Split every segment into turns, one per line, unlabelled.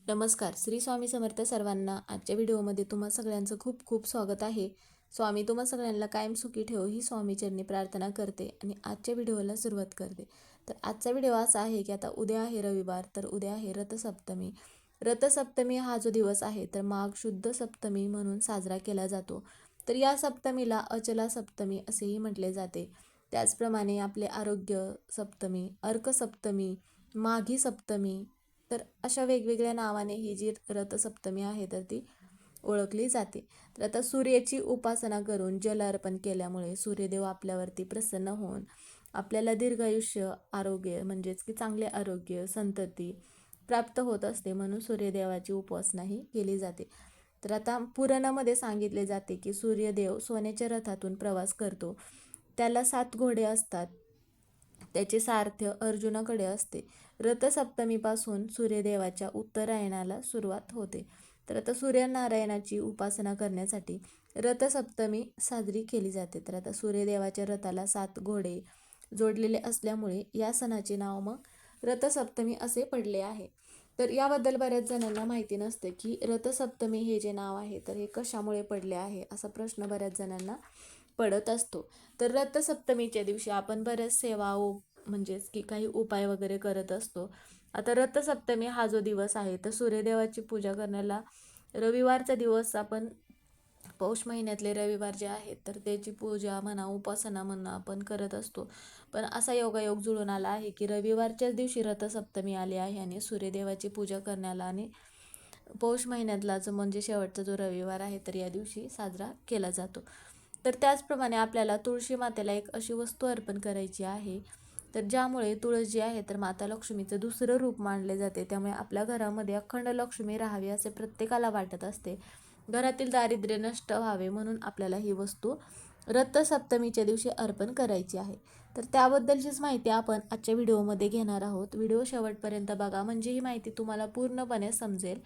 नमस्कार. श्री स्वामी समर्थ सर्वांना. आजच्या व्हिडिओमध्ये तुम्हा सगळ्यांचं खूप खूप स्वागत आहे. स्वामी तुम्हा सगळ्यांना कायम सुखी ठेवो ही स्वामीचरणी प्रार्थना करते आणि आजच्या व्हिडिओला सुरुवात करते. तर आजचा व्हिडिओ असा आहे की आता उद्या आहे रविवार, तर उद्या आहे रथसप्तमी. रथसप्तमी हा जो दिवस आहे तर माघ शुद्ध सप्तमी म्हणून साजरा केला जातो. तर या सप्तमीला अचला सप्तमी असेही म्हटले जाते. त्याचप्रमाणे आपले आरोग्य सप्तमी, अर्क सप्तमी, माघी सप्तमी, तर अशा वेगवेगळ्या नावाने ही जी रथसप्तमी आहे तर ती ओळखली जाते. तर आता सूर्याची उपासना करून जल अर्पण केल्यामुळे सूर्यदेव आपल्यावरती प्रसन्न होऊन आपल्याला दीर्घायुष्य, आरोग्य म्हणजेच की चांगले आरोग्य, संतती प्राप्त होत असते, म्हणून सूर्यदेवाची उपासनाही केली जाते. तर आता पुराणामध्ये सांगितले जाते की सूर्यदेव सोन्याच्या रथातून प्रवास करतो. त्याला 7 घोडे असतात. त्याचे सारथ्य अर्जुनाकडे असते. रथसप्तमीपासून सूर्यदेवाच्या उत्तरायणाला सुरुवात होते. तर आता सूर्यनारायणाची उपासना करण्यासाठी रथसप्तमी साजरी केली जाते. तर आता सूर्यदेवाच्या रथाला 7 घोडे जोडलेले असल्यामुळे या सणाचे नाव मग रथसप्तमी असे पडले आहे. तर याबद्दल बऱ्याच जणांना माहिती नसते की रथसप्तमी हे जे नाव आहे तर हे कशामुळे पडले आहे, असा प्रश्न बऱ्याच जणांना पडत असतो. तर रथसप्तमीच्या दिवशी आपण बऱ्याच सेवा म्हणजेच की काही उपाय वगैरे करत असतो. आता रथसप्तमी हा जो दिवस आहे तर सूर्यदेवाची पूजा करण्याला रविवारचा दिवस आपण पौष महिन्यातले रविवार जे आहेत तर त्याची पूजा म्हणा, उपासना म्हणा आपण करत असतो. पण असा योगायोग जुळून आला आहे की रविवारच्याच दिवशी रथसप्तमी आली आहे आणि सूर्यदेवाची पूजा करण्याला आणि पौष महिन्यातला जो म्हणजे शेवटचा जो रविवार आहे तर या दिवशी साजरा केला जातो. तर त्याचप्रमाणे आपल्याला तुळशी मातेला एक अशी वस्तू अर्पण करायची आहे तर ज्यामुळे तुळस जी आहे तर माता लक्ष्मीचं दुसरं रूप मानले जाते. त्यामुळे आपल्या घरामध्ये अखंड लक्ष्मी राहावी असे प्रत्येकाला वाटत असते. घरातील दारिद्र्य नष्ट व्हावे म्हणून आपल्याला ही वस्तू रथसप्तमीच्या दिवशी अर्पण करायची आहे. तर त्याबद्दलचीच माहिती आपण आजच्या व्हिडिओमध्ये घेणार आहोत. व्हिडिओ शेवटपर्यंत बघा म्हणजे ही माहिती तुम्हाला पूर्णपणे समजेल.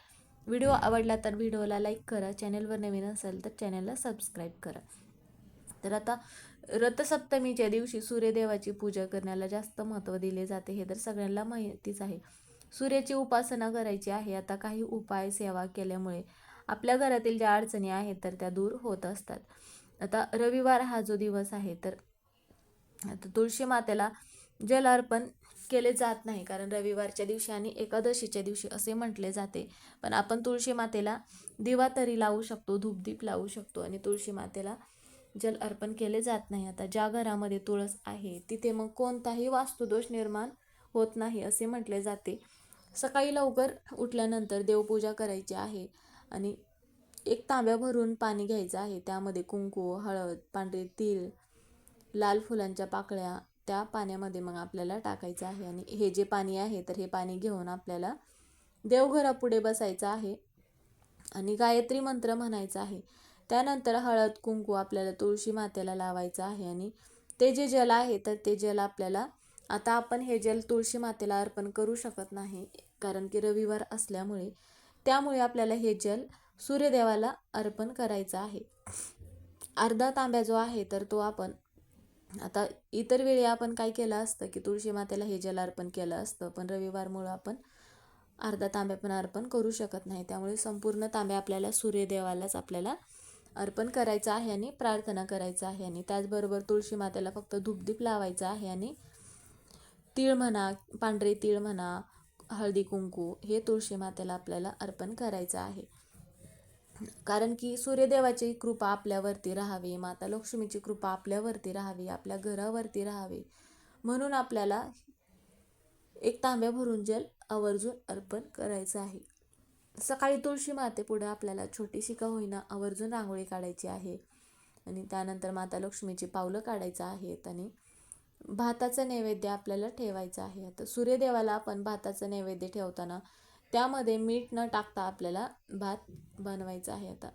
व्हिडिओ आवडला तर व्हिडिओला लाईक करा. चॅनलवर नवीन असेल तर चॅनलला सबस्क्राईब करा. तर आता रथसप्तमीच्या दिवशी सूर्यदेवाची पूजा करण्याला जास्त महत्त्व दिले जाते हे तर सगळ्यांना माहितीच आहे. सूर्याची उपासना करायची आहे. आता काही उपाय सेवा केल्यामुळे आपल्या घरातील ज्या अडचणी आहेत तर त्या दूर होत असतात. आता रविवार हा जो दिवस आहे तर आता तुळशी मातेला जल अर्पण केले जात नाही, कारण रविवारच्या दिवशी आणि एकादशीच्या दिवशी असे म्हटले जाते. पण आपण तुळशी मातेला दिवा तरी लावू शकतो, धूपदीप लावू शकतो आणि तुळशी मातेला जल अर्पण केले जात नाही. आता ज्या घरामध्ये तुळस आहे तिथे मग कोणताही वास्तुदोष निर्माण होत नाही असे म्हटले जाते. सकाळी लवकर उठल्यानंतर देवपूजा करायची आहे आणि एक तांब्या भरून पाणी घ्यायचं आहे. त्यामध्ये कुंकू, हळद, पांढरे तीळ, लाल फुलांच्या पाकळ्या त्या पाण्यामध्ये मग आपल्याला टाकायचं आहे आणि हे जे पाणी आहे तर हे पाणी घेऊन आपल्याला देवघरापुढे बसायचं आहे आणि गायत्री मंत्र म्हणायचा आहे. त्यानंतर हळद कुंकू आपल्याला तुळशी मातेला लावायचं आहे आणि ते जे जल आहे तर ते जल आपल्याला आता आपण हे जल तुळशी मातेला अर्पण करू शकत नाही, कारण की रविवार असल्यामुळे. त्यामुळे आपल्याला हे जल सूर्यदेवाला अर्पण करायचं आहे. अर्धा तांब्या जो आहे तर तो आपण आता इतर वेळी आपण काय केलं असतं की तुळशी मातेला हे जल अर्पण केलं असतं, पण रविवारमुळं आपण अर्धा तांब्या पण अर्पण करू शकत नाही. त्यामुळे संपूर्ण तांब्या आपल्याला सूर्यदेवालाच आपल्याला अर्पण करायचं आहे आणि प्रार्थना करायचं आहे. आणि त्याचबरोबर तुळशी मातेला फक्त धूपदीप लावायचं आहे आणि तीळ म्हणा, पांढरे तीळ म्हणा, हळदी कुंकू हे तुळशी मातेला आपल्याला अर्पण करायचं आहे. कारण की सूर्यदेवाची कृपा आपल्यावरती राहावी, माता लक्ष्मीची कृपा आपल्यावरती राहावी, आपल्या घरावरती राहावी म्हणून आपल्याला एक तांब्या भरून जल आवर्जून अर्पण करायचं आहे. सकाळी तुळशी मातेपुढे आपल्याला छोटीशी का होईना आवर्जून रांगोळी काढायची आहे आणि त्यानंतर माता लक्ष्मीची पावलं काढायचं आहेत आणि भाताचं नैवेद्य आपल्याला ठेवायचं आहे. आता सूर्यदेवाला आपण भाताचं नैवेद्य ठेवताना त्यामध्ये मीठ न टाकता आपल्याला भात बनवायचा आहे. आता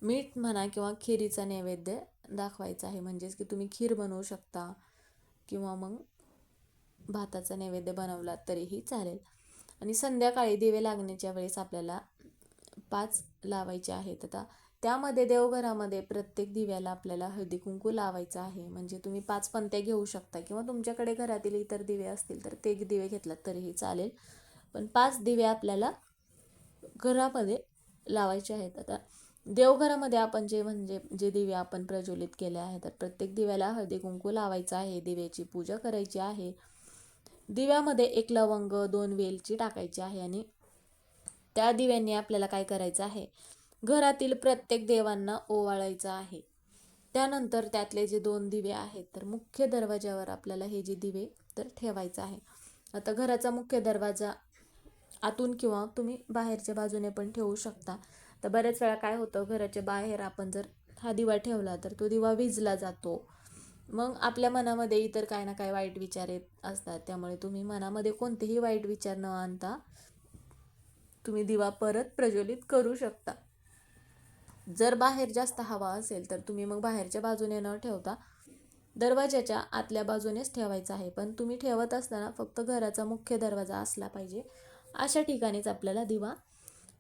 मीठ म्हणा किंवा खिरीचा नैवेद्य दाखवायचा आहे, म्हणजेच की तुम्ही खीर बनवू शकता किंवा मग भाताचा नैवेद्य बनवला तरीही चालेल. आणि संध्याकाळी दिवे लागण्याच्या वेळेस आपल्याला 5 लावायचे आहेत. आता त्यामध्ये देवघरामध्ये प्रत्येक दिव्याला आपल्याला हळदी कुंकू लावायचं आहे. म्हणजे तुम्ही 5 पंत्या घेऊ शकता किंवा तुमच्याकडे घरातील इतर दिवे असतील तर ते दिवे घेतलात तरीही चालेल. पण 5 दिवे आपल्याला घरामध्ये लावायचे आहेत. आता देवघरामध्ये आपण जे दिवे आपण प्रज्वलित केले आहेत, तर प्रत्येक दिव्याला हळदी कुंकू लावायचं आहे, दिव्याची पूजा करायची आहे. दिव्यामध्ये 1 लवंग 2 वेलची टाकायची आहे आणि त्या दिव्यांनी आपल्याला काय करायचं आहे, घरातील प्रत्येक देवांना ओवाळायचं आहे. त्यानंतर त्यातले जे 2 दिवे आहेत, तर मुख्य दरवाज्यावर आपल्याला हे जे दिवे तर ठेवायचं आहे. आता घराचा मुख्य दरवाजा आतून किंवा तुम्ही बाहेरच्या बाजूने पण ठेवू शकता. तर बऱ्याच वेळा काय होतं, घराच्या बाहेर आपण जर हा दिवा ठेवला तर तो दिवा विझला जातो. मग आपल्या मनामध्ये इतर काय ना काय वाईट विचार येत असतात. त्यामुळे तुम्ही मनामध्ये कोणतेही वाईट विचार न आणता तुम्ही दिवा परत प्रज्वलित करू शकता. जर बाहेर जास्त हवा असेल तर तुम्ही मग बाहेरच्या बाजूने न ठेवता दरवाजाच्या आतल्या बाजूनेच ठेवायचं आहे. पण तुम्ही ठेवत असताना फक्त घराचा मुख्य दरवाजा असला पाहिजे अशा ठिकाणीच आपल्याला दिवा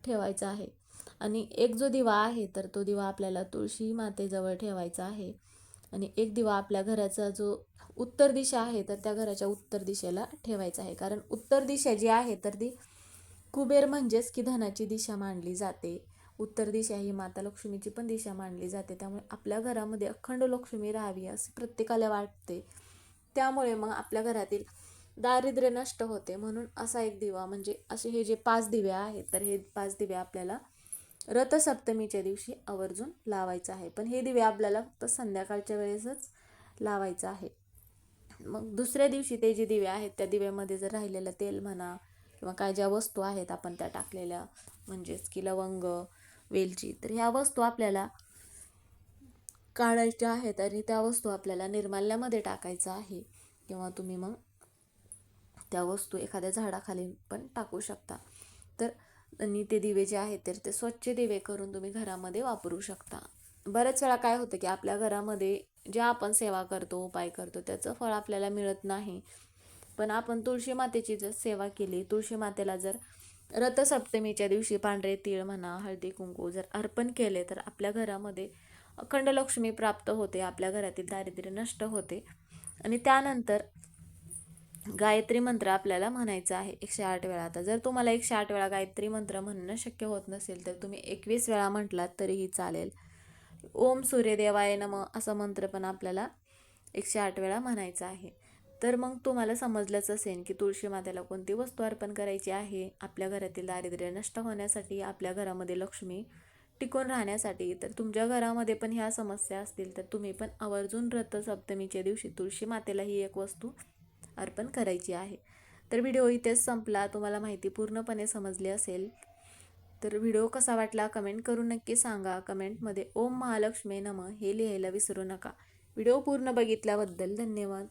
ठेवायचा आहे. आणि एक जो दिवा आहे तर तो दिवा आपल्याला तुळशी मातेजवळ ठेवायचा आहे. आणि एक दिवा आपल्या घराचा जो उत्तर दिशा आहे तर त्या घराच्या उत्तर दिशेला ठेवायचा आहे. कारण उत्तर दिशा जी आहे तर ती कुबेर म्हणजेच की धनाची दिशा मानली जाते. उत्तर दिशा ही माता लक्ष्मीची पण दिशा मानली जाते. त्यामुळे आपल्या घरामध्ये अखंड लक्ष्मी राहावी असे प्रत्येकाला वाटते. त्यामुळे मग आपल्या घरातील दारिद्र्य नष्ट होते. म्हणून असा एक दिवा, म्हणजे असे हे जे 5 दिवे आहेत तर हे 5 दिवे आपल्याला रथसप्तमीच्या दिवशी आवर्जून लावायचं आहे. पण हे दिवे आपल्याला फक्त संध्याकाळच्या वेळेसच लावायचं आहे. मग दुसऱ्या दिवशी ते जे दिवे आहेत त्या दिव्यामध्ये जर राहिलेलं तेल म्हणा किंवा काय ज्या वस्तू आहेत आपण त्या टाकलेल्या, म्हणजेच की लवंग वेलची, तर ह्या वस्तू आपल्याला काढायच्या आहेत आणि त्या वस्तू आपल्याला निर्माल्यामध्ये टाकायचं आहे. किंवा तुम्ही मग त्या वस्तू एखाद्या झाडाखाली पण टाकू शकता. तर आणि ते दिवे जे आहेत तर ते स्वच्छ दिवे करून तुम्ही घरामध्ये वापरू शकता. बऱ्याच वेळा काय होतं की आपल्या घरामध्ये ज्या आपण सेवा करतो, उपाय करतो, त्याचं फळ आपल्याला मिळत नाही. पण आपण तुळशी मातेची जर सेवा केली, तुळशी मातेला जर रथसप्तमीच्या दिवशी पांढरे तीळ म्हणा, हळदी कुंकू जर अर्पण केले तर आपल्या घरामध्ये अखंड लक्ष्मी प्राप्त होते, आपल्या घरातील दारिद्र्य नष्ट होते. आणि त्यानंतर गायत्री मंत्र आपल्याला म्हणायचा आहे 108 वेळा. आता जर तुम्हाला 108 वेळा गायत्री मंत्र म्हणणं शक्य होत नसेल तर तुम्ही 21 वेळा म्हटलात तरीही चालेल. ओम सूर्यदेवाय नमः असा मंत्र पण आपल्याला 108 वेळा म्हणायचा आहे. तर मग तुम्हाला समजलंच असेल की तुळशी मातेला कोणती वस्तू अर्पण करायची आहे आपल्या घरातील दारिद्र्य नष्ट होण्यासाठी, आपल्या घरामध्ये लक्ष्मी टिकून राहण्यासाठी. तर तुमच्या घरामध्ये पण ह्या समस्या असतील तर तुम्ही पण आवर्जून रथसप्तमीच्या दिवशी तुळशी मातेला ही एक वस्तू अर्पण करायची आहे. तर व्हिडिओ इथेच संपला. तुम्हाला माहिती पूर्णपणे समजली असेल तर व्हिडिओ कसा वाटला कमेंट करून नक्की सांगा. कमेंटमध्ये ओम महालक्ष्मी नमः हे लिहायला विसरू नका. व्हिडिओ पूर्ण बघितल्याबद्दल धन्यवाद.